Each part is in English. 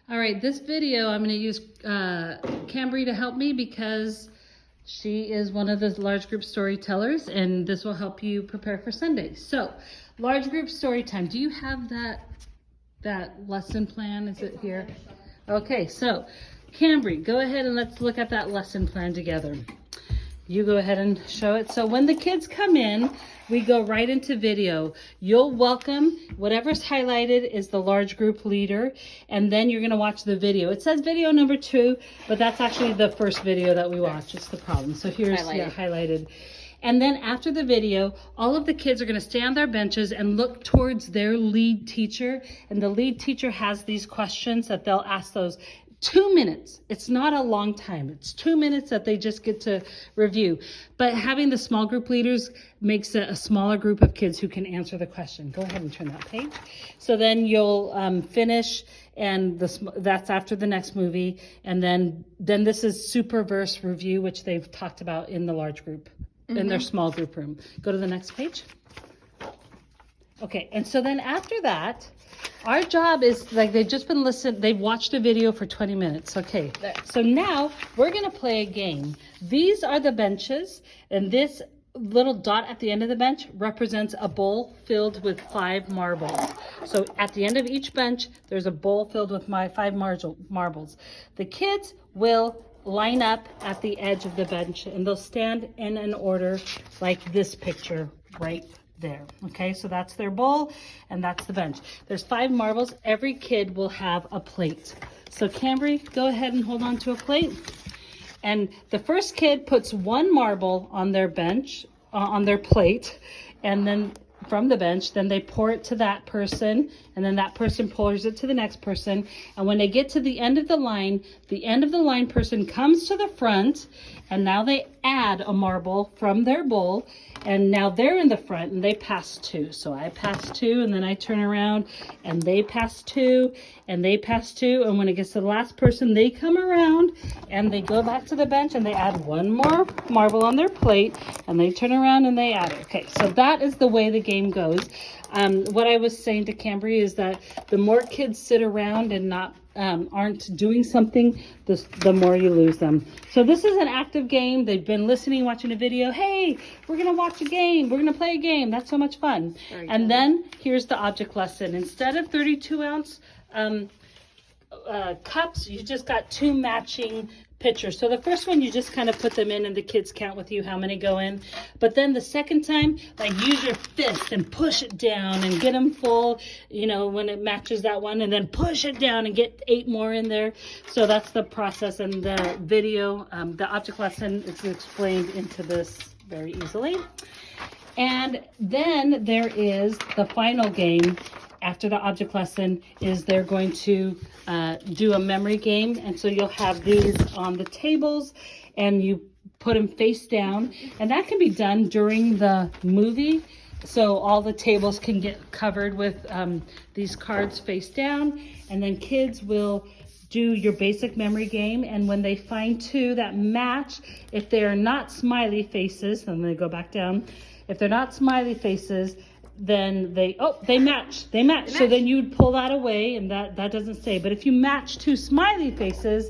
All right, this video I'm going to use Cambry to help me because she is one of the large group storytellers, and this will help you prepare for Sunday. So, large group story time. Do you have that lesson plan? Is it here? Okay, so Cambry, go ahead and let's look at that lesson plan together. You go ahead and show it. So when the kids come in, we go right into video. You'll welcome, whatever's highlighted is the large group leader, and then you're gonna watch the video. It says video number 2, but that's actually the first video that we watched. It's the problem. So here's highlighted. And then after the video, all of the kids are gonna stay on their benches and look towards their lead teacher. And the lead teacher has these questions that they'll ask those. 2 minutes. It's not a long time. It's 2 minutes that they just get to review. But having the small group leaders makes it a smaller group of kids who can answer the question. Go ahead and turn that page. So then you'll finish, and that's after the next movie. And then this is Superverse review, which they've talked about in the large group, in their small group room. Go to the next page. Okay, and so then after that, our job is, like, they've just been listening, they've watched a video for 20 minutes. Okay, so now we're gonna play a game. These are the benches, and this little dot at the end of the bench represents a bowl filled with 5 marbles. So at the end of each bench, there's a bowl filled with my 5 marbles. The kids will line up at the edge of the bench, and they'll stand in an order like this picture right there. Okay, so that's their bowl and that's the bench. There's 5 marbles. Every kid will have a plate. So Cambry, go ahead and hold on to a plate. And the first kid puts 1 marble on their bench, on their plate, and then from the bench, then they pour it to that person, and then that person pours it to the next person. And when they get to the end of the line person comes to the front, and now they add a marble from their bowl, and now they're in the front and they pass 2. So I pass 2, and then I turn around and they pass 2, and they pass 2, and when it gets to the last person, they come around and they go back to the bench and they add 1 more marble on their plate, and they turn around and they add it. Okay, so that is the way the game goes. What I was saying to Cambry is that the more kids sit around and aren't doing something, the more you lose them. So this is an active game. They've been listening, watching a video. Hey, we're gonna watch a game. We're gonna play a game. That's so much fun. And then here's the object lesson. Instead of 32-ounce cups, you just got 2 matching pitchers. So the first one, you just kind of put them in and the kids count with you how many go in. But then the second time, like, use your fist and push it down and get them full, you know, when it matches that one, and then push it down and get 8 more in there. So that's the process, and the video, the object lesson is explained into this very easily. And then there is the final game. After the object lesson is they're going to do a memory game. And so you'll have these on the tables and you put them face down. And that can be done during the movie. So all the tables can get covered with these cards face down. And then kids will do your basic memory game. And when they find 2 that match, if they are not smiley faces, then they go back down. If they're not smiley faces, then they match. So then you'd pull that away, and that doesn't stay. But if you match 2 smiley faces,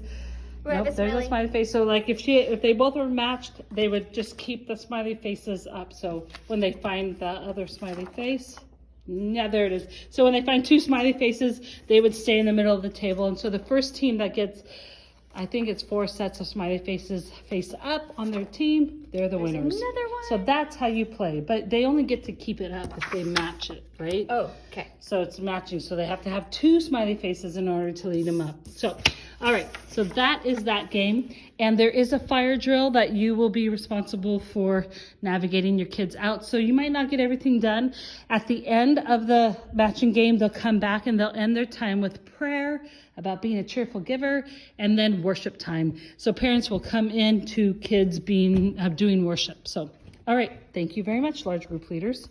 nope, there's a smiley face. So like if they both were matched, they would just keep the smiley faces up. So when they find the other smiley face, yeah, there it is. So when they find 2 smiley faces, they would stay in the middle of the table. And so the first team that gets, I think it's 4 sets of smiley faces face up on their team, they're the winners. Another one. So that's how you play, but they only get to keep it up if they match it, right? Oh, okay. So it's matching, so they have to have 2 smiley faces in order to lead them up. So, all right, so that is that game. And there is a fire drill that you will be responsible for navigating your kids out. So you might not get everything done. At the end of the matching game, they'll come back and they'll end their time with prayer about being a cheerful giver, and then worship time. So parents will come in to kids doing worship. So, all right, thank you very much, large group leaders.